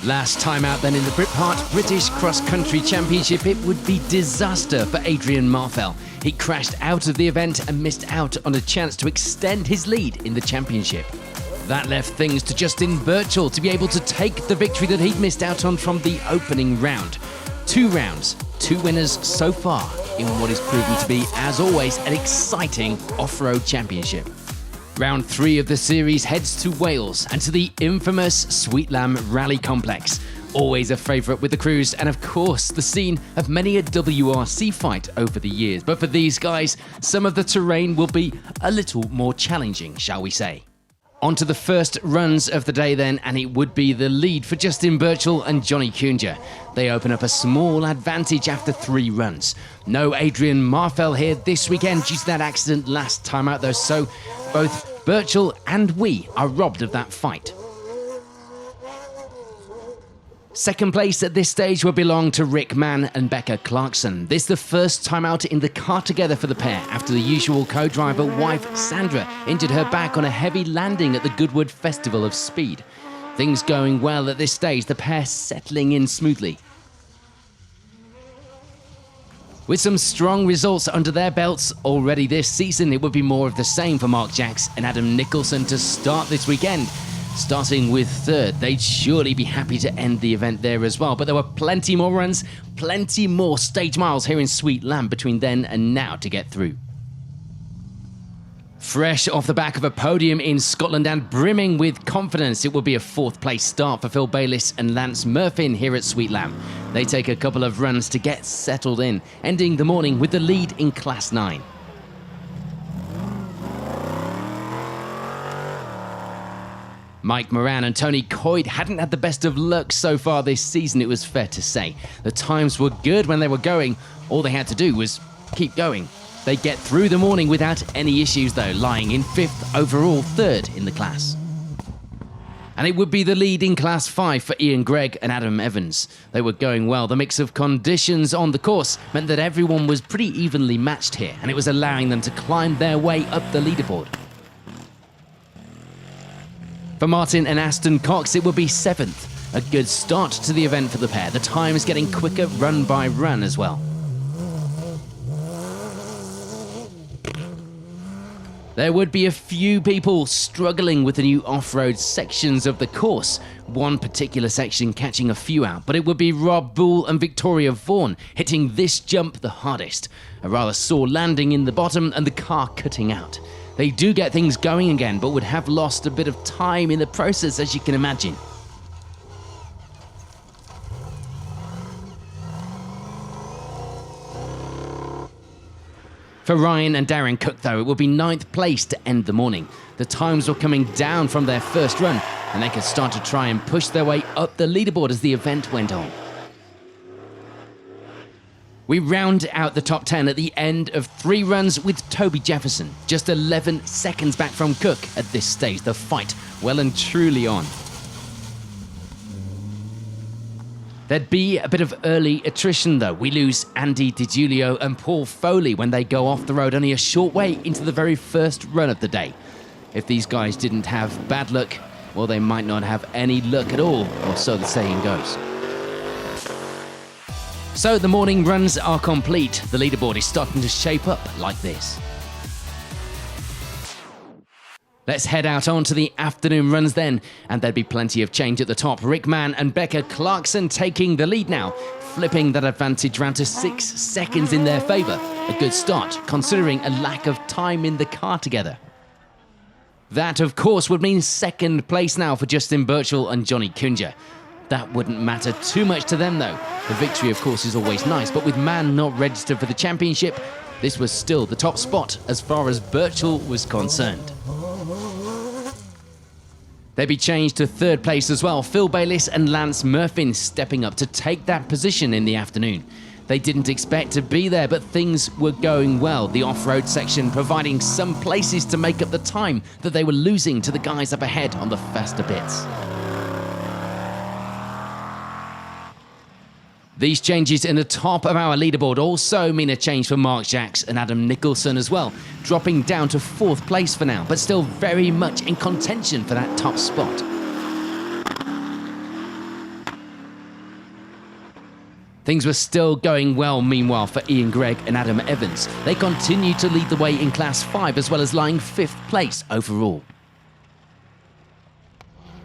Last time out then in the Britpart British Cross Country Championship, it would be disaster for Adrian Marfell. He crashed out of the event and missed out on a chance to extend his lead in the championship. That left things to Justin Birchall to be able to take the victory that he'd missed out on from the opening round. 2 rounds, 2 winners so far in what is proving to be, as always, an exciting off-road championship. Round 3 of the series heads to Wales and to the infamous Sweetlamb Rally Complex. Always a favourite with the crews and of course the scene of many a WRC fight over the years. But for these guys, some of the terrain will be a little more challenging, shall we say. On to the first runs of the day then, and it would be the lead for Justin Birchall and Johnny Kunja. They open up a small advantage after 3 runs. No Adrian Marfell here this weekend due to that accident last time out though, so both Birchall and we are robbed of that fight. Second place at this stage will belong to Rick Mann and Becca Clarkson. This the first time out in the car together for the pair after the usual co-driver wife Sandra injured her back on a heavy landing at the Goodwood Festival of Speed. Things going well at this stage, the pair settling in smoothly. With some strong results under their belts already this season, it would be more of the same for Mark Jacks and Adam Nicholson to start this weekend. Starting with 3rd, they'd surely be happy to end the event there as well, but there were plenty more runs, plenty more stage miles here in Sweetlamb between then and now to get through. Fresh off the back of a podium in Scotland and brimming with confidence, it will be a 4th place start for Phil Bayliss and Lance Murphin here at Sweetlamb. They take a couple of runs to get settled in, ending the morning with the lead in Class 9. Mike Moran and Tony Coyd hadn't had the best of luck so far this season, it was fair to say. The times were good when they were going, all they had to do was keep going. They get through the morning without any issues though, lying in 5th overall, 3rd in the class. And it would be the lead in Class 5 for Ian Gregg and Adam Evans. They were going well. The mix of conditions on the course meant that everyone was pretty evenly matched here, and it was allowing them to climb their way up the leaderboard. For Martin and Aston Cox, it would be 7th. A good start to the event for the pair. The time is getting quicker run by run as well. There would be a few people struggling with the new off-road sections of the course. One particular section catching a few out, but it would be Rob Bull and Victoria Vaughan hitting this jump the hardest. A rather sore landing in the bottom and the car cutting out. They do get things going again, but would have lost a bit of time in the process, as you can imagine. For Ryan and Darren Cook, though, it would be 9th place to end the morning. The times were coming down from their first run, and they could start to try and push their way up the leaderboard as the event went on. We round out the top 10 at the end of 3 runs with Toby Jefferson, just 11 seconds back from Cook at this stage. The fight well and truly on. There'd be a bit of early attrition though. We lose Andy DiGiulio and Paul Foley when they go off the road only a short way into the very first run of the day. If these guys didn't have bad luck, well, they might not have any luck at all, or so the saying goes. So the morning runs are complete. The leaderboard is starting to shape up like this. Let's head out onto the afternoon runs then, and there'd be plenty of change at the top. Rick Mann and Becca Clarkson taking the lead now, flipping that advantage round to 6 seconds in their favour. A good start, considering a lack of time in the car together. That, of course, would mean 2nd place now for Justin Birchall and Johnny Kunja. That wouldn't matter too much to them though. The victory, of course, is always nice, but with Mann not registered for the championship, this was still the top spot as far as Birchall was concerned. They'd be changed to 3rd place as well. Phil Bayliss and Lance Murphin stepping up to take that position in the afternoon. They didn't expect to be there, but things were going well. The off-road section providing some places to make up the time that they were losing to the guys up ahead on the faster bits. These changes in the top of our leaderboard also mean a change for Mark Jacks and Adam Nicholson as well, dropping down to 4th place for now, but still very much in contention for that top spot. Things were still going well, meanwhile, for Ian Gregg and Adam Evans. They continued to lead the way in Class 5, as well as lying 5th place overall.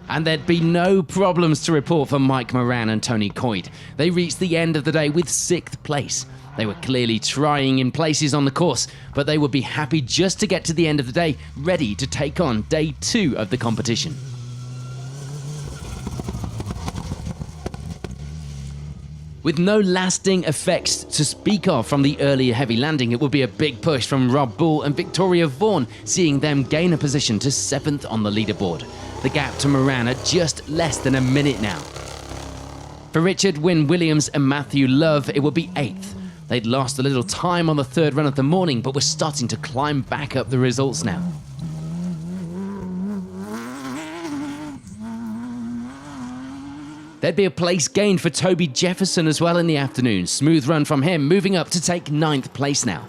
And there'd be no problems to report for Mike Moran and Tony Coyd. They reached the end of the day with 6th place. They were clearly trying in places on the course, but they would be happy just to get to the end of the day, ready to take on day 2 of the competition. With no lasting effects to speak of from the earlier heavy landing, it would be a big push from Rob Bull and Victoria Vaughan, seeing them gain a position to 7th on the leaderboard. The gap to Moran at just less than a minute now. For Richard Wynne Williams and Matthew Love, it would be 8th. They'd lost a little time on the 3rd run of the morning, but were starting to climb back up the results now. There'd be a place gained for Toby Jefferson as well in the afternoon. Smooth run from him, moving up to take 9th place now.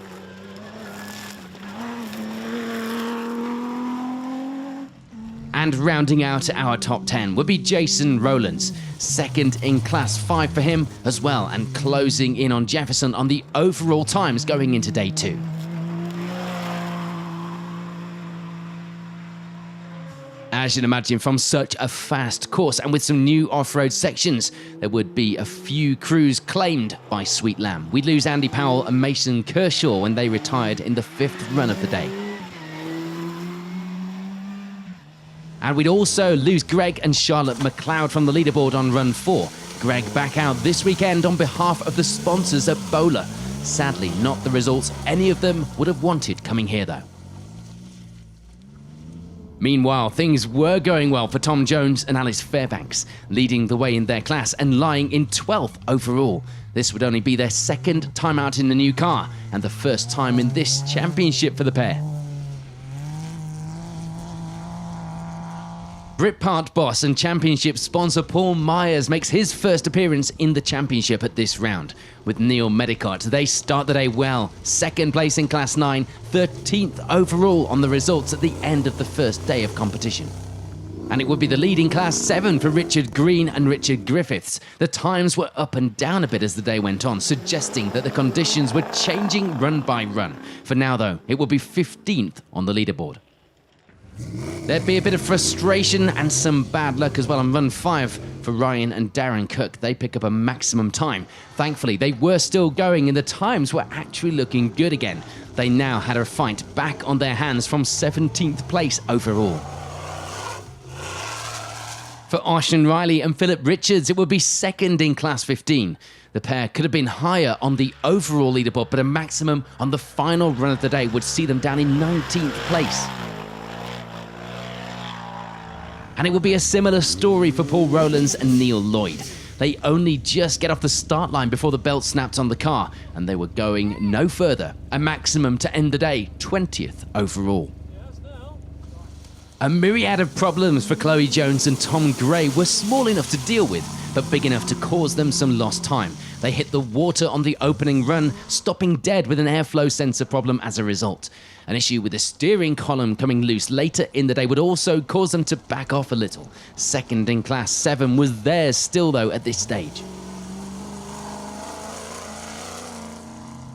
And rounding out our top 10 would be Jason Rowlands, 2nd in Class 5 for him as well, and closing in on Jefferson on the overall times going into day 2. As you'd imagine, from such a fast course and with some new off-road sections, there would be a few crews claimed by Sweetlamb. We'd lose Andy Powell and Mason Kershaw when they retired in the 5th run of the day. And we'd also lose Greg and Charlotte McLeod from the leaderboard on run 4. Greg back out this weekend on behalf of the sponsors at Bowler. Sadly, not the results any of them would have wanted coming here though. Meanwhile, things were going well for Tom Jones and Alice Fairbanks, leading the way in their class and lying in 12th overall. This would only be their 2nd time out in the new car and the 1st time in this championship for the pair. Britpart boss and championship sponsor Paul Meyers makes his first appearance in the championship at this round. With Neil Medicott, they start the day well. 2nd place in Class 9, 13th overall on the results at the end of the first day of competition. And it would be the lead in Class 7 for Richard Green and Richard Griffiths. The times were up and down a bit as the day went on, suggesting that the conditions were changing run by run. For now though, it will be 15th on the leaderboard. There'd be a bit of frustration and some bad luck as well on run 5 for Ryan and Darren Cook. They pick up a maximum time. Thankfully, they were still going and the times were actually looking good again. They now had a fight back on their hands from 17th place overall. For Ocean Riley and Philip Richards, it would be 2nd in Class 15. The pair could have been higher on the overall leaderboard, but a maximum on the final run of the day would see them down in 19th place. And it will be a similar story for Paul Rowlands and Neil Lloyd. They only just get off the start line before the belt snapped on the car, and they were going no further. A maximum to end the day, 20th overall. A myriad of problems for Chloe Jones and Tom Gray were small enough to deal with, but big enough to cause them some lost time. They hit the water on the opening run, stopping dead with an airflow sensor problem as a result. An issue with the steering column coming loose later in the day would also cause them to back off a little. 2nd in Class 7 was theirs still though at this stage.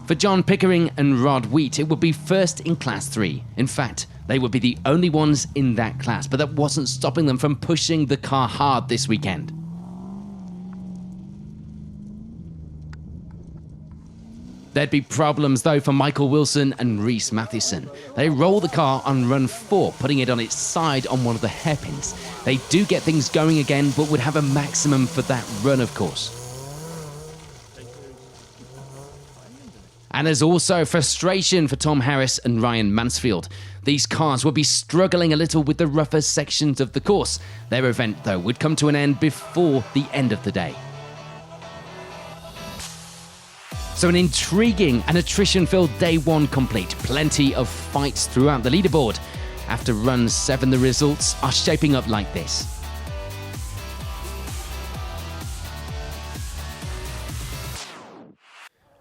For John Pickering and Rod Wheat, it would be 1st in Class 3. In fact, they would be the only ones in that class, but that wasn't stopping them from pushing the car hard this weekend. There'd be problems though for Michael Wilson and Reese Matheson. They roll the car on run 4, putting it on its side on one of the hairpins. They do get things going again, but would have a maximum for that run, of course. And there's also frustration for Tom Harris and Ryan Mansfield. These cars will be struggling a little with the rougher sections of the course. Their event, though, would come to an end before the end of the day. So an intriguing and attrition-filled day 1 complete. Plenty of fights throughout the leaderboard. After run 7, the results are shaping up like this.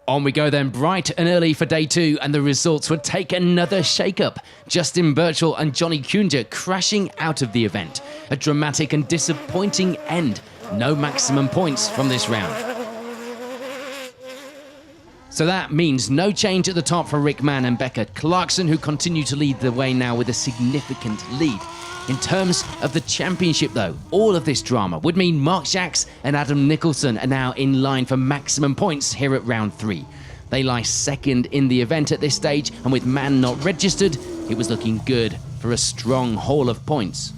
On we go then, bright and early for day 2, and the results would take another shake-up. Justin Birchall and Johnny Kunja crashing out of the event. A dramatic and disappointing end. No maximum points from this round. So that means no change at the top for Rick Mann and Becca Clarkson, who continue to lead the way now with a significant lead. In terms of the championship though, all of this drama would mean Mark Jacks and Adam Nicholson are now in line for maximum points here at round 3. They lie second in the event at this stage, and with Mann not registered, it was looking good for a strong haul of points.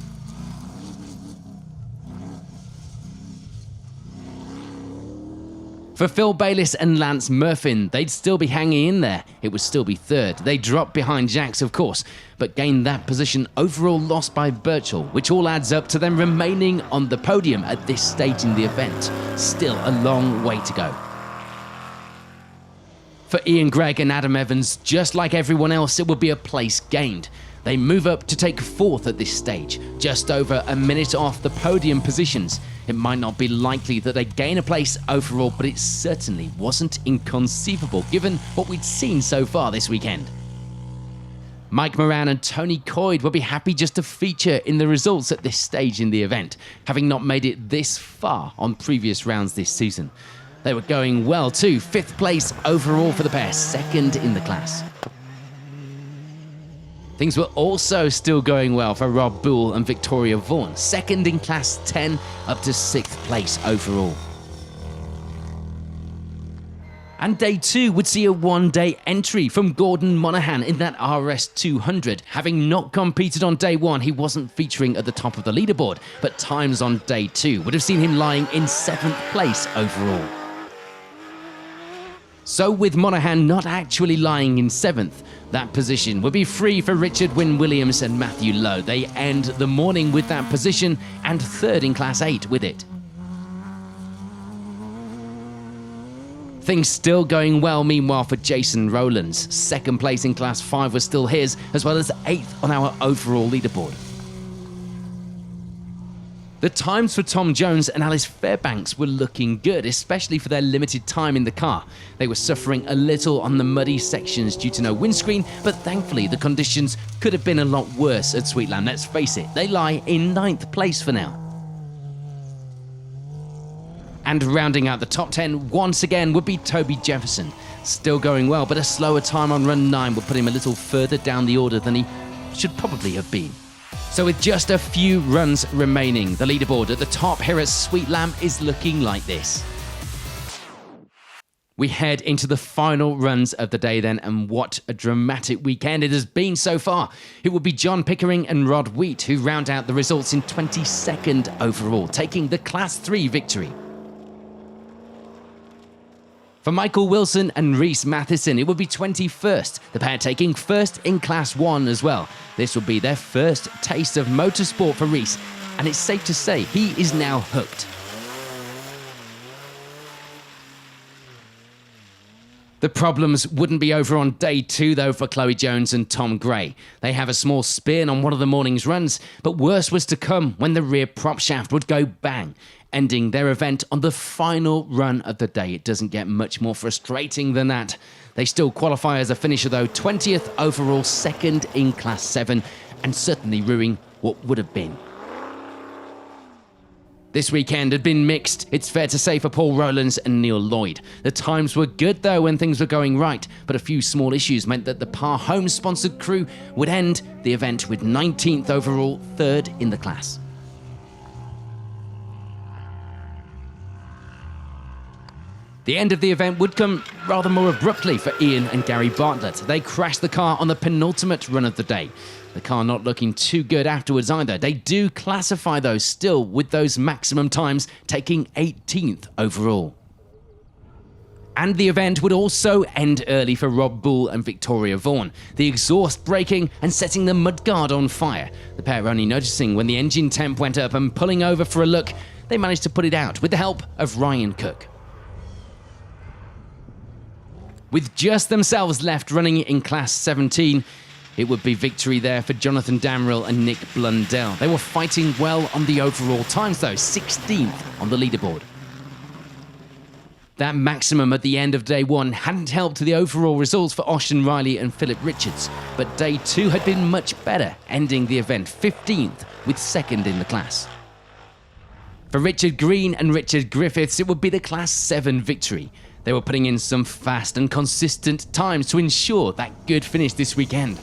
For Phil Bayliss and Lance Murfin, they'd still be hanging in there. It would still be third. They dropped behind Jacks, of course, but gained that position overall lost by Birchall, which all adds up to them remaining on the podium at this stage in the event. Still a long way to go. For Ian Gregg and Adam Evans, just like everyone else, it would be a place gained. They move up to take fourth at this stage, just over a minute off the podium positions. It might not be likely that they gain a place overall, but it certainly wasn't inconceivable given what we'd seen so far this weekend. Mike Moran and Tony Coyd will be happy just to feature in the results at this stage in the event, having not made it this far on previous rounds this season. They were going well too, 5th place overall for the pair, 2nd in the class. Things were also still going well for Rob Boole and Victoria Vaughan, 2nd in Class 10 up to 6th place overall. And day 2 would see a one-day entry from Gordon Monaghan in that RS 200. Having not competed on day 1, he wasn't featuring at the top of the leaderboard, but times on day 2 would have seen him lying in 7th place overall. So with Monaghan not actually lying in 7th, that position would be free for Richard Wynne-Williams and Matthew Lowe. They end the morning with that position and 3rd in Class 8 with it. Things still going well meanwhile for Jason Rowlands. 2nd place in Class 5 was still his, as well as 8th on our overall leaderboard. The times for Tom Jones and Alice Fairbanks were looking good, especially for their limited time in the car. They were suffering a little on the muddy sections due to no windscreen, but thankfully the conditions could have been a lot worse at Sweetlamb, let's face it. They lie in 9th place for now. And rounding out the top 10 once again would be Toby Jefferson. Still going well, but a slower time on run 9 would put him a little further down the order than he should probably have been. So with just a few runs remaining, the leaderboard at the top here at Sweetlamb is looking like this. We head into the final runs of the day then, and what a dramatic weekend it has been so far. It will be John Pickering and Rod Wheat who round out the results in 22nd overall, taking the Class 3 victory. For Michael Wilson and Rhys Matheson, it would be 21st, the pair taking 1st in Class 1 as well. This will be their first taste of motorsport for Rhys, and it's safe to say he is now hooked. The problems wouldn't be over on day 2 though for Chloe Jones and Tom Gray. They have a small spin on one of the morning's runs, but worse was to come when the rear prop shaft would go bang, ending their event on the final run of the day. It doesn't get much more frustrating than that. They still qualify as a finisher though, 20th overall, 2nd in Class 7, and certainly ruining what would have been. This weekend had been mixed, it's fair to say, for Paul Rowlands and Neil Lloyd. The times were good though when things were going right, but a few small issues meant that the Par Home sponsored crew would end the event with 19th overall, 3rd in the class. The end of the event would come rather more abruptly for Ian and Gary Bartlett. They crashed the car on the penultimate run of the day. The car not looking too good afterwards either. They do classify though still with those maximum times, taking 18th overall. And the event would also end early for Rob Boole and Victoria Vaughan, the exhaust breaking and setting the mudguard on fire. The pair only noticing when the engine temp went up, and pulling over for a look, they managed to put it out with the help of Ryan Cook. With just themselves left running in Class 17, it would be victory there for Jonathan Damrell and Nick Blundell. They were fighting well on the overall times though, 16th on the leaderboard. That maximum at the end of day 1 hadn't helped the overall results for Ocean Riley and Philip Richards, but day 2 had been much better, ending the event 15th with 2nd in the class. For Richard Green and Richard Griffiths, it would be the Class 7 victory. They were putting in some fast and consistent times to ensure that good finish this weekend.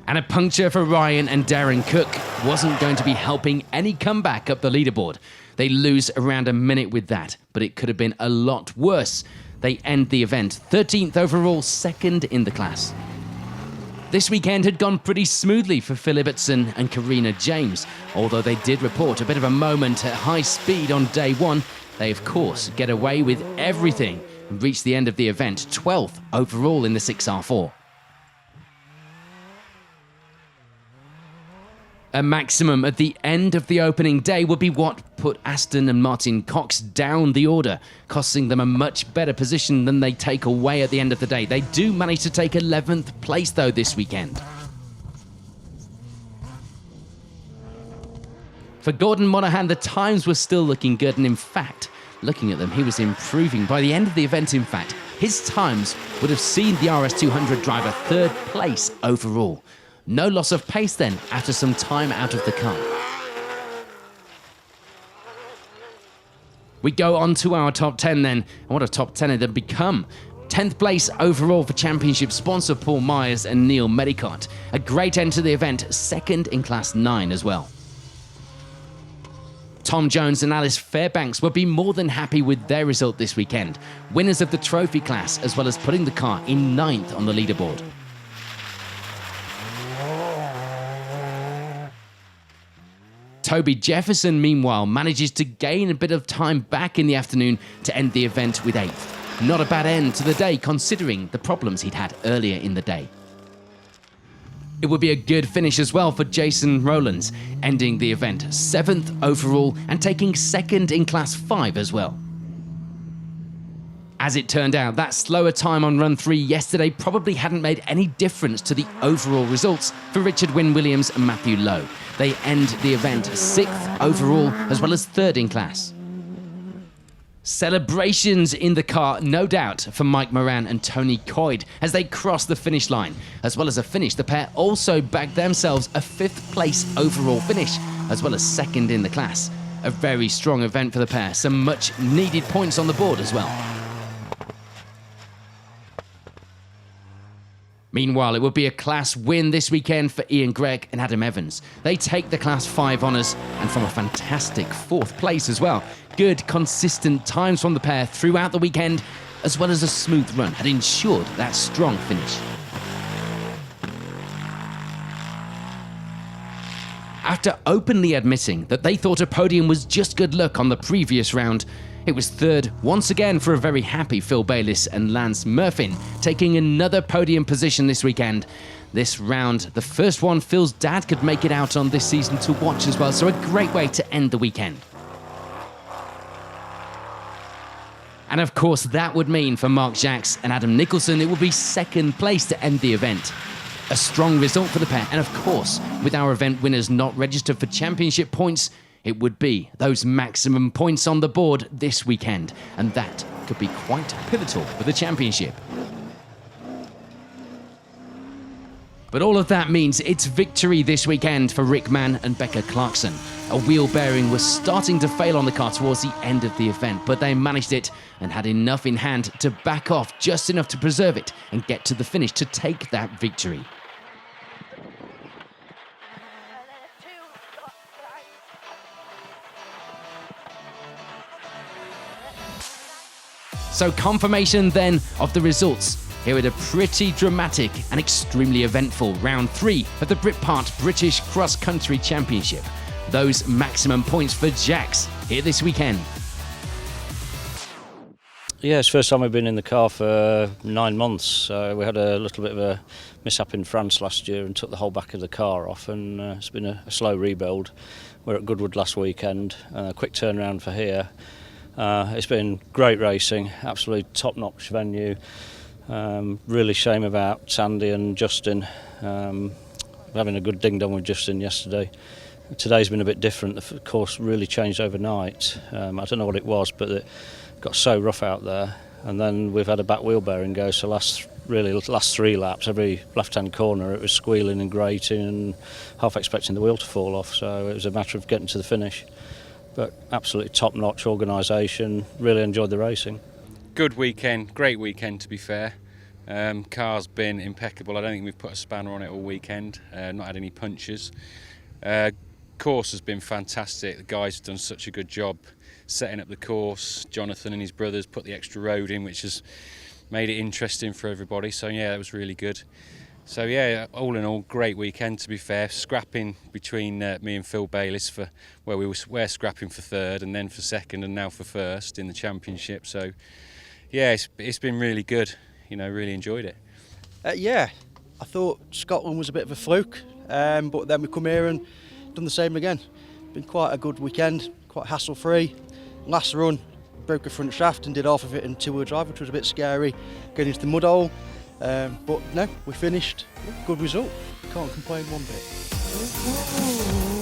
And a puncture for Ryan and Darren Cook wasn't going to be helping any comeback up the leaderboard. They lose around a minute with that, but it could have been a lot worse. They end the event 13th overall, second in the class. This weekend had gone pretty smoothly for Phil Ibbotson and Karina James. Although they did report a bit of a moment at high speed on day one, they of course get away with everything and reach the end of the event 12th overall in the 6R4. A maximum at the end of the opening day would be what put Aston and Martin Cox down the order, costing them a much better position than they take away at the end of the day. They do manage to take 11th place though this weekend. For Gordon Monaghan, the times were still looking good, and in fact, looking at them, he was improving. By the end of the event, in fact, his times would have seen the RS200 driver third place overall. No loss of pace then after some time out of the car. We go on to our top 10 then, and what a top 10 it had become. 10th place overall for championship sponsor Paul Meyers and Neil Medicott. A great end to the event, second in class 9 as well. Tom Jones and Alice Fairbanks would be more than happy with their result this weekend. Winners of the trophy class, as well as putting the car in 9th on the leaderboard. Toby Jefferson, meanwhile, manages to gain a bit of time back in the afternoon to end the event with 8th. Not a bad end to the day, considering the problems he'd had earlier in the day. It would be a good finish as well for Jason Rowlands, ending the event 7th overall and taking 2nd in Class 5 as well. As it turned out, that slower time on run 3 yesterday probably hadn't made any difference to the overall results for Richard Wynne Williams and Matthew Lowe. They end the event 6th overall, as well as 3rd in class. Celebrations in the car, no doubt, for Mike Moran and Tony Coyd as they cross the finish line. As well as a finish, the pair also bagged themselves a 5th place overall finish, as well as 2nd in the class. A very strong event for the pair, some much needed points on the board as well. Meanwhile, it would be a class win this weekend for Ian Gregg and Adam Evans. They take the Class 5 honours, and from a fantastic 4th place as well. Good, consistent times from the pair throughout the weekend, as well as a smooth run, had ensured that strong finish. After openly admitting that they thought a podium was just good luck on the previous round, it was 3rd once again for a very happy Phil Bayliss and Lance Murphin, taking another podium position this weekend. This round, the first one Phil's dad could make it out on this season to watch as well, so a great way to end the weekend. And of course, that would mean for Mark Jacks and Adam Nicholson, it would be 2nd place to end the event. A strong result for the pair, and of course, with our event winners not registered for championship points, it would be those maximum points on the board this weekend, and that could be quite pivotal for the championship. But all of that means it's victory this weekend for Rick Mann and Becca Clarkson. A wheel bearing was starting to fail on the car towards the end of the event, but they managed it and had enough in hand to back off just enough to preserve it and get to the finish to take that victory. So confirmation then of the results here at a pretty dramatic and extremely eventful round 3 of the Britpart British Cross Country Championship. Those maximum points for Jacks here this weekend. Yeah, it's the first time we've been in the car for 9 months. We had a little bit of a mishap in France last year and took the whole back of the car off, and it's been a slow rebuild. We're at Goodwood last weekend, a quick turnaround for here. It's been great racing, absolutely top-notch venue. Really shame about Sandy and Justin. We're having a good ding-dong with Justin yesterday. Today's been a bit different. The course really changed overnight. I don't know what it was, but it got so rough out there. And then we've had a back wheel bearing go, so last 3 laps, every left-hand corner it was squealing and grating and half expecting the wheel to fall off. So it was a matter of getting to the finish. but absolutely top-notch organisation. Really enjoyed the racing. Good weekend, great weekend to be fair. Car's been impeccable. I don't think we've put a spanner on it all weekend, not had any punches. Course has been fantastic. The guys have done such a good job setting up the course. Jonathan and his brothers put the extra road in, which has made it interesting for everybody. So yeah, that was really good. So yeah, all in all, great weekend to be fair. Scrapping between me and Phil Bayliss for where we're scrapping for third and then for second and now for first in the championship. So yeah, it's been really good. You know, really enjoyed it. Yeah, I thought Scotland was a bit of a fluke, but then we come here and done the same again. Been quite a good weekend, quite hassle-free. Last run, broke a front shaft and did half of it in two-wheel drive, which was a bit scary, getting into the mud hole. But no, we finished. Good result. Can't complain one bit.